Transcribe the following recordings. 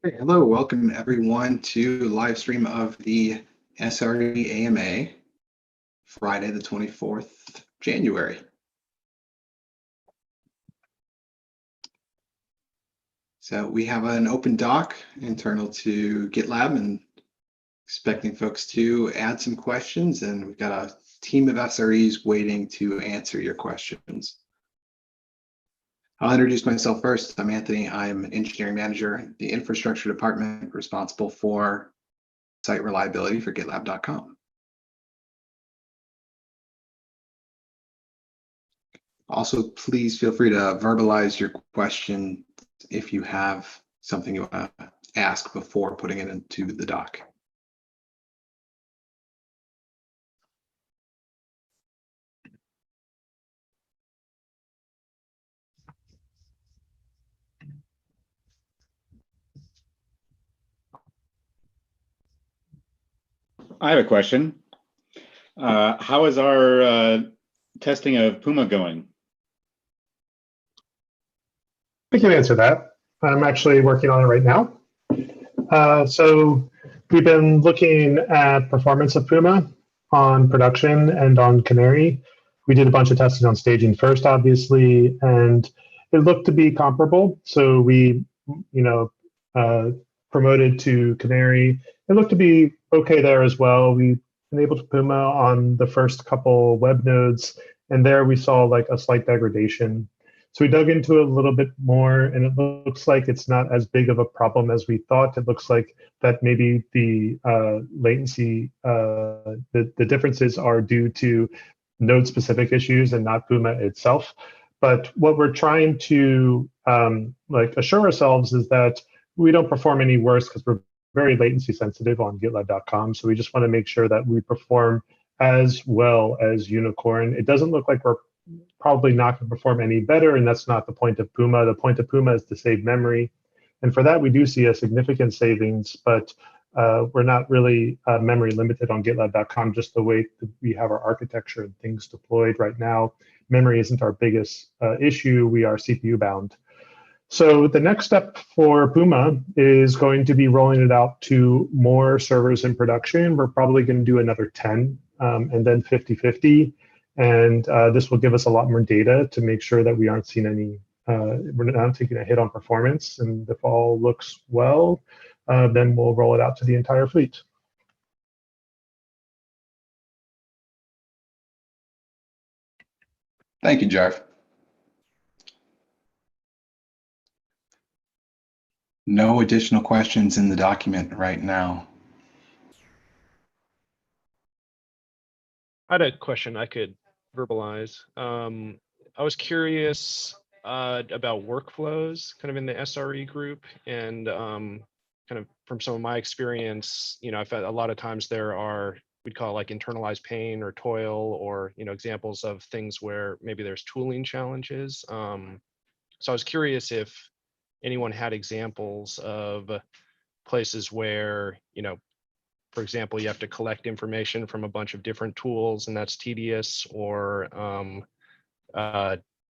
Hey, hello, welcome everyone to live stream of the SRE AMA, Friday the 24th January. So we have an open doc internal to GitLab and expecting folks to add some questions, and we've got a team of SREs waiting to answer your questions. I'll introduce myself first. I'm Anthony. I'm an engineering manager at the infrastructure department responsible for site reliability for GitLab.com. Also, please feel free to verbalize your question if you have something you want to ask before putting it into the doc. I have a question. How is our testing of Puma going? I can answer that. I'm actually working on it right now. So we've been looking at performance of Puma on production and on Canary. We did a bunch of testing on staging first, obviously, and it looked to be comparable. So we, promoted to Canary. It looked to be okay there as well. We enabled Puma on the first couple web nodes, and there we saw like a slight degradation. So we dug into it a little bit more, and it looks like it's not as big of a problem as we thought. It looks like that maybe the latency, the differences are due to node-specific issues and not Puma itself. But what we're trying to assure ourselves is that we don't perform any worse because we're very latency sensitive on GitLab.com. So we just want to make sure that we perform as well as Unicorn. It doesn't look like we're probably not going to perform any better, and that's not the point of Puma. The point of Puma is to save memory. And for that, we do see a significant savings, but we're not really memory limited on GitLab.com, just the way that we have our architecture and things deployed right now. Memory isn't our biggest issue. We are CPU bound. So the next step for Puma is going to be rolling it out to more servers in production. We're probably going to do another 10 and then 50-50. And this will give us a lot more data to make sure that we aren't seeing any, we're not taking a hit on performance. And if all looks well, then we'll roll it out to the entire fleet. Thank you, Jarv. No additional questions in the document right now. I had a question I could verbalize. I was curious about workflows kind of in the SRE group, and kind of from some of my experience, I've had a lot of times there are, we'd call it like internalized pain or toil, or, examples of things where maybe there's tooling challenges. So I was curious if anyone had examples of places where, for example, you have to collect information from a bunch of different tools and that's tedious, or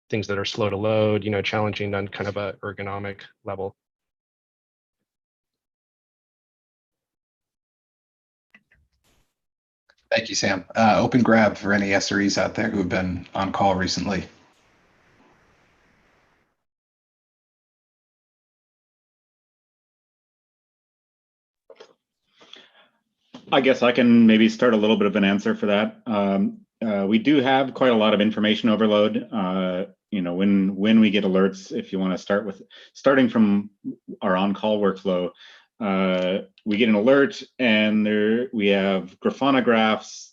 things that are slow to load, challenging on kind of a ergonomic level. Thank you, Sam. Open grab for any SREs out there who have been on call recently. I guess I can maybe start a little bit of an answer for that. We do have quite a lot of information overload. When we get alerts, if you want to starting from our on-call workflow, we get an alert and we have Grafana graphs,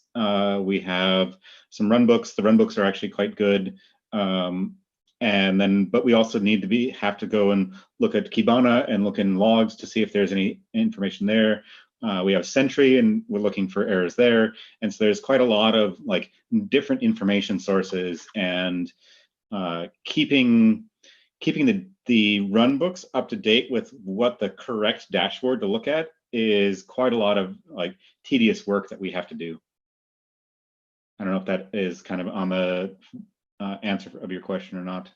we have some runbooks. The runbooks are actually quite good. But we also have to go and look at Kibana and look in logs to see if there's any information there. We have Sentry and we're looking for errors there. And so there's quite a lot of like different information sources, and keeping the run books up to date with what the correct dashboard to look at is quite a lot of like tedious work that we have to do. I don't know if that is kind of on the answer of your question or not.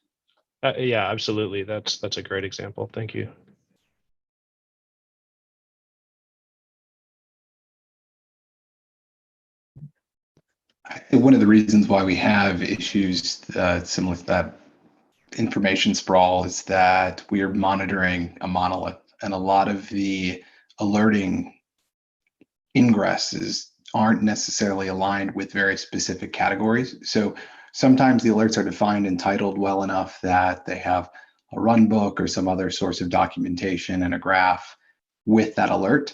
Yeah, absolutely. That's a great example. Thank you. One of the reasons why we have issues similar to that information sprawl is that we are monitoring a monolith, and a lot of the alerting ingresses aren't necessarily aligned with very specific categories. So sometimes the alerts are defined and titled well enough that they have a run book or some other source of documentation and a graph with that alert.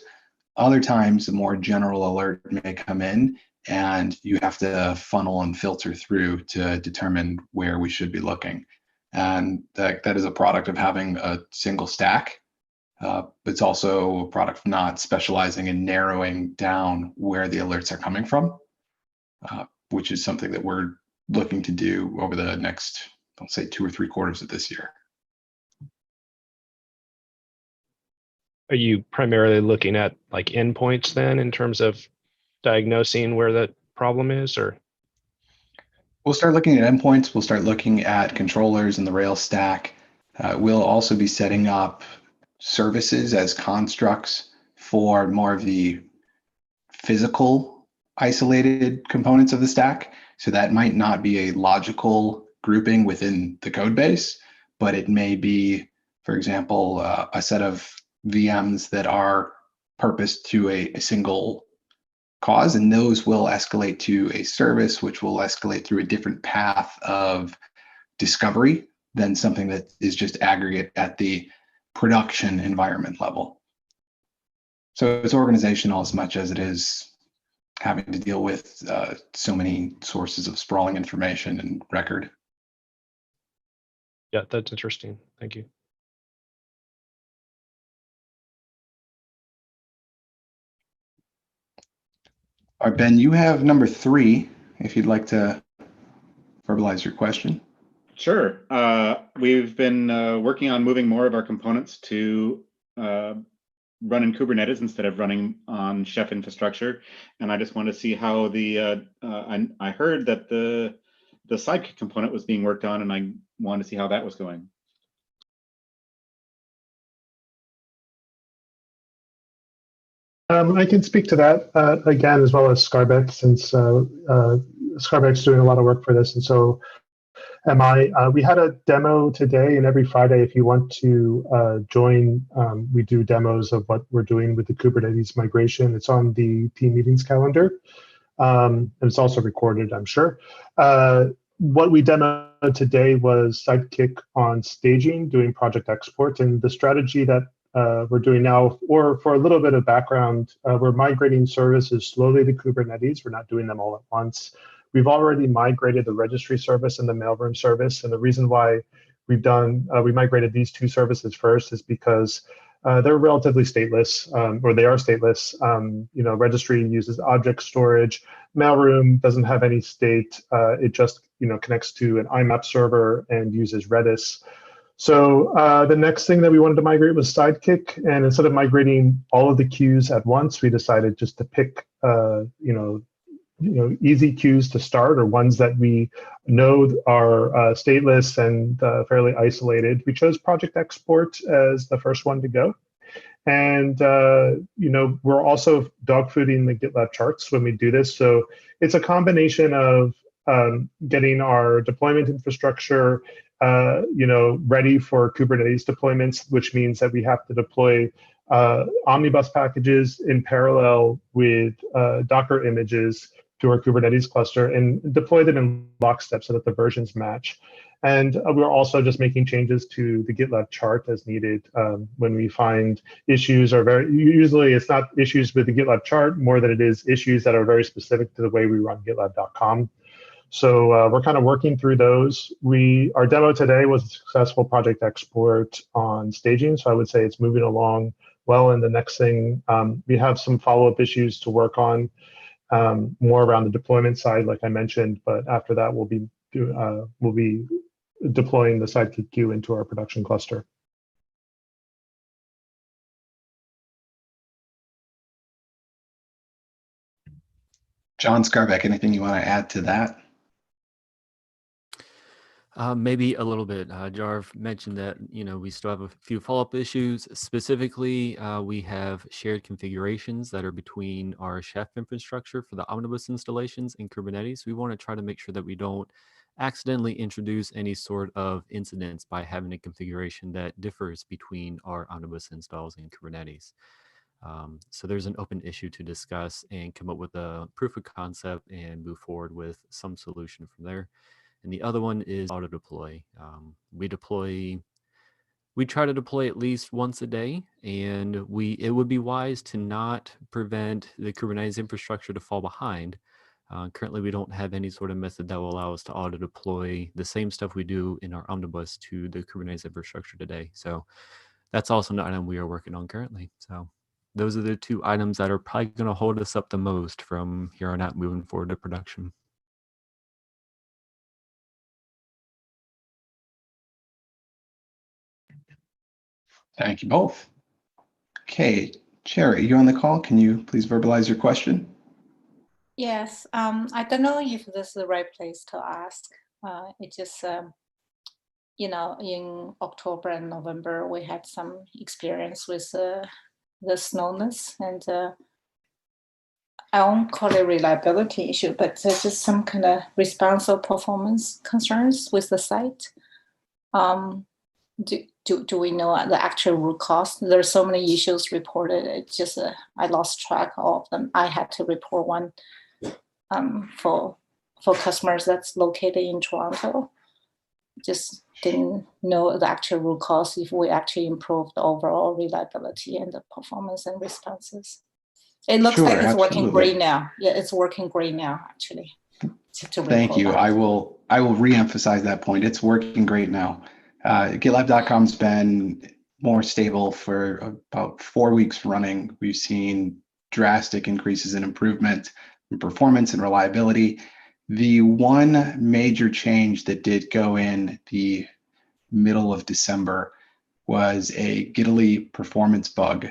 Other times, a more general alert may come in, and you have to funnel and filter through to determine where we should be looking. And that is a product of having a single stack. It's also a product of not specializing in narrowing down where the alerts are coming from, which is something that we're looking to do over the next, let's say, 2 or 3 quarters of this year. Are you primarily looking at like endpoints then in terms of diagnosing where the problem is, or? We'll start looking at endpoints. We'll start looking at controllers in the Rails stack. We'll also be setting up services as constructs for more of the physical isolated components of the stack. So that might not be a logical grouping within the code base, but it may be, for example, a set of VMs that are purposed to a single cause, and those will escalate to a service, which will escalate through a different path of discovery than something that is just aggregate at the production environment level. So it's organizational as much as it is having to deal with so many sources of sprawling information and record. Yeah, that's interesting. Thank you. All right, Ben, you have number 3, if you'd like to verbalize your question. Sure. We've been working on moving more of our components to run in Kubernetes instead of running on Chef infrastructure. And I just wanted to see how the, I heard that the Sidekick component was being worked on, and I wanted to see how that was going. I can speak to that again, as well as Scarbeck, since Scarbeck's doing a lot of work for this, and so am I. We had a demo today, and every Friday, if you want to join, we do demos of what we're doing with the Kubernetes migration. It's on the team meetings calendar, and it's also recorded, I'm sure. What we demoed today was Sidekick on staging, doing project export, and the strategy that we're doing now, or for a little bit of background, we're migrating services slowly to Kubernetes. We're not doing them all at once. We've already migrated the registry service and the mailroom service, and the reason why we migrated these 2 services first is because they're relatively stateless, or they are stateless. Registry uses object storage. Mailroom doesn't have any state. It just connects to an IMAP server and uses Redis. So the next thing that we wanted to migrate was Sidekick, and instead of migrating all of the queues at once, we decided just to pick easy queues to start, or ones that we know are stateless and fairly isolated. We chose Project Export as the first one to go. And we're also dogfooding the GitLab charts when we do this. So it's a combination of getting our deployment infrastructure ready for Kubernetes deployments, which means that we have to deploy omnibus packages in parallel with Docker images to our Kubernetes cluster and deploy them in lockstep so that the versions match. And we're also just making changes to the GitLab chart as needed when we find issues usually it's not issues with the GitLab chart more than it is issues that are very specific to the way we run GitLab.com. So we're kind of working through those. Our demo today was a successful project export on staging. So I would say it's moving along well. And the next thing, we have some follow-up issues to work on, more around the deployment side, like I mentioned. But after that, we'll be deploying the Sidekick queue into our production cluster. John Scarbeck, anything you want to add to that? Maybe a little bit. Jarv mentioned that, we still have a few follow-up issues. Specifically, we have shared configurations that are between our Chef infrastructure for the Omnibus installations and Kubernetes. We want to try to make sure that we don't accidentally introduce any sort of incidents by having a configuration that differs between our Omnibus installs and Kubernetes. So there's an open issue to discuss and come up with a proof of concept and move forward with some solution from there. And the other one is auto deploy. We try to deploy at least once a day, and it would be wise to not prevent the Kubernetes infrastructure to fall behind. Currently, we don't have any sort of method that will allow us to auto deploy the same stuff we do in our Omnibus to the Kubernetes infrastructure today. So that's also an item we are working on currently. So those are the two items that are probably going to hold us up the most from here on out moving forward to production. Thank you both. Okay, Cherry, you on the call? Can you please verbalize your question? Yes, I don't know if this is the right place to ask. It just, in October and November, we had some experience with the slowness, and I won't call it reliability issue, but there's just some kind of response or performance concerns with the site. Do we know the actual root cause? There are so many issues reported. It's just I lost track of them. I had to report one for customers that's located in Toronto. Just didn't know the actual root cause if we actually improved the overall reliability and the performance and responses. It looks like it's working great now. Yeah, it's working great now, actually. Thank you. I will re-emphasize that point. It's working great now. GitLab.com's been more stable for about 4 weeks running. We've seen drastic increases in improvement in performance and reliability. The one major change that did go in the middle of December was a Giddily performance bug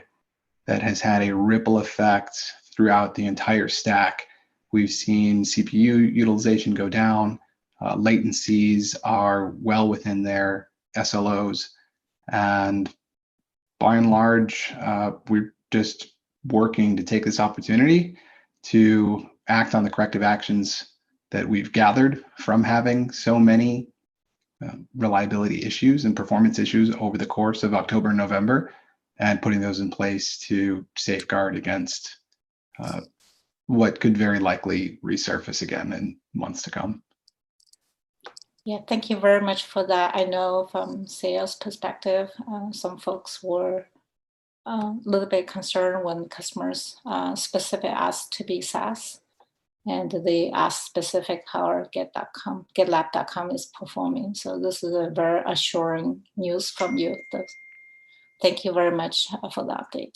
that has had a ripple effect throughout the entire stack. We've seen CPU utilization go down. Latencies are well within their SLOs. And by and large, we're just working to take this opportunity to act on the corrective actions that we've gathered from having so many reliability issues and performance issues over the course of October and November, and putting those in place to safeguard against what could very likely resurface again in months to come. Yeah, thank you very much for that. I know from sales perspective, some folks were a little bit concerned when customers specific asked to be SaaS, and they asked specific how our GitLab.com is performing. So this is a very assuring news from you. Thank you very much for the update.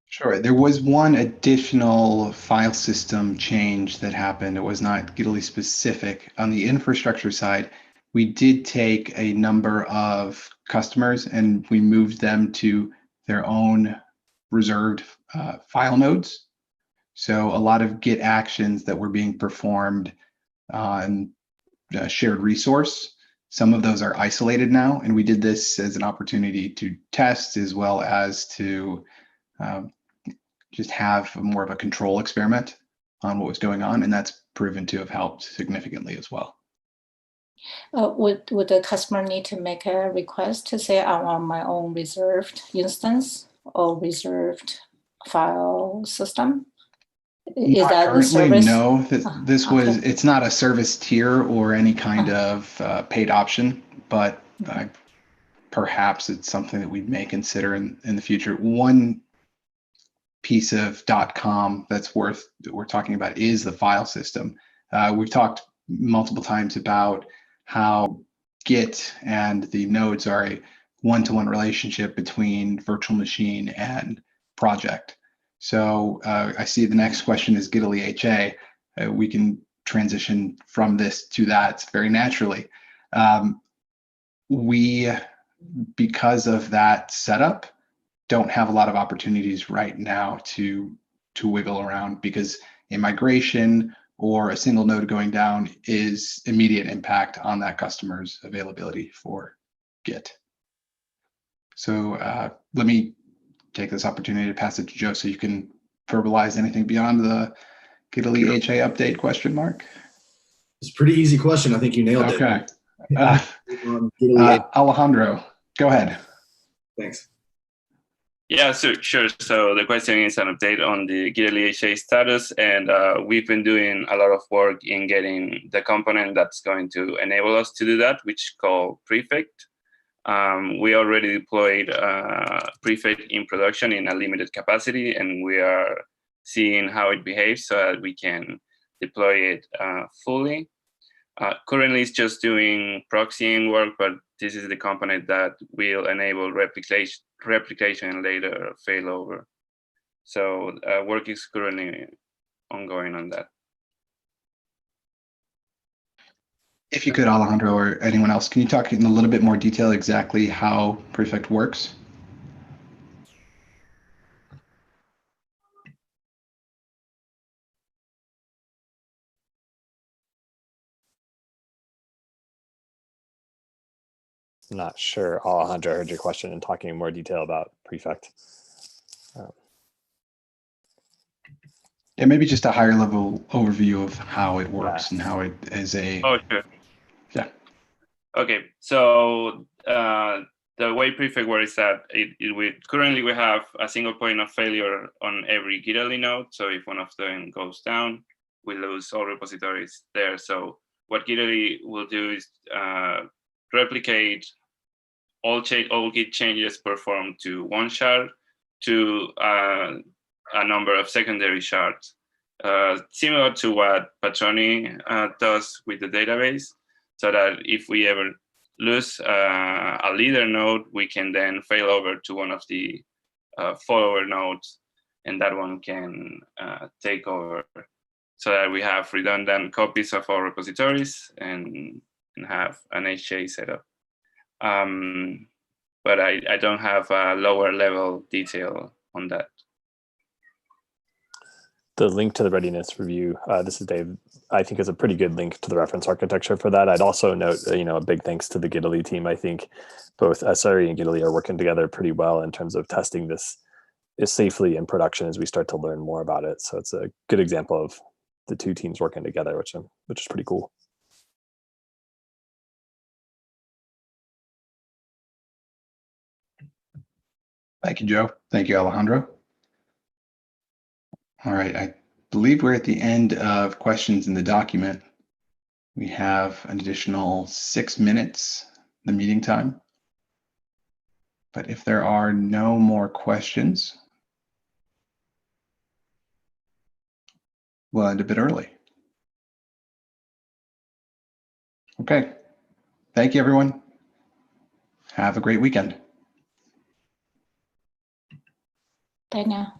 Sure. There was one additional file system change that happened. It was not Giddily specific. On the infrastructure side, we did take a number of customers and we moved them to their own reserved file nodes. So a lot of Git actions that were being performed on a shared resource, some of those are isolated now. And we did this as an opportunity to test as well as to just have more of a control experiment on what was going on. And that's proven to have helped significantly as well. Would the customer need to make a request to say, I want my own reserved instance or reserved file system? Is that the service? No, this was, it's not a service tier or any kind of paid option, but perhaps it's something that we may consider in the future. One piece of .com that we're talking about is the file system. We've talked multiple times about how Git and the nodes are a one-to-one relationship between virtual machine and project. So I see the next question is Giddily HA. We can transition from this to that very naturally. We, because of that setup, don't have a lot of opportunities right now to wiggle around, because a migration or a single node going down is immediate impact on that customer's availability for Git. So let me take this opportunity to pass it to Joe so you can verbalize anything beyond the Gitly HA update question mark. It's a pretty easy question. I think you nailed it. Okay. Gitly Alejandro, go ahead. Thanks. Yeah, sure. So the question is an update on the Gitly HA status, and we've been doing a lot of work in getting the component that's going to enable us to do that, which is called Prefect. We already deployed Prefect in production in a limited capacity, and we are seeing how it behaves so that we can deploy it fully. Currently, it's just doing proxying work, but this is the component that will enable replication and later failover. So work is currently ongoing on that. If you could, Alejandro, or anyone else, can you talk in a little bit more detail exactly how Prefect works? Not sure Alejandro heard your question and talking in more detail about Prefect. Yeah, maybe just a higher level overview of how it works and how it is a. Oh, sure. Yeah. Okay, so the way Prefect works is that currently we have a single point of failure on every Gitly node. So if one of them goes down, we lose all repositories there. So what Gitly will do is replicate all Git changes performed to one shard to a number of secondary shards, similar to what Patroni does with the database, so that if we ever lose a leader node, we can then fail over to one of the follower nodes, and that one can take over, so that we have redundant copies of our repositories and have an HA setup. But I don't have a lower level detail on that. The link to the readiness review, this is Dave, I think is a pretty good link to the reference architecture for that. I'd also note, a big thanks to the Gitly team. I think both SRE and Gitly are working together pretty well in terms of testing this safely in production as we start to learn more about it. So it's a good example of the two teams working together, which is pretty cool. Thank you, Joe. Thank you, Alejandro. All right, I believe we're at the end of questions in the document. We have an additional 6 minutes, the meeting time. But if there are no more questions, we'll end a bit early. Okay, thank you, everyone. Have a great weekend. Bye now.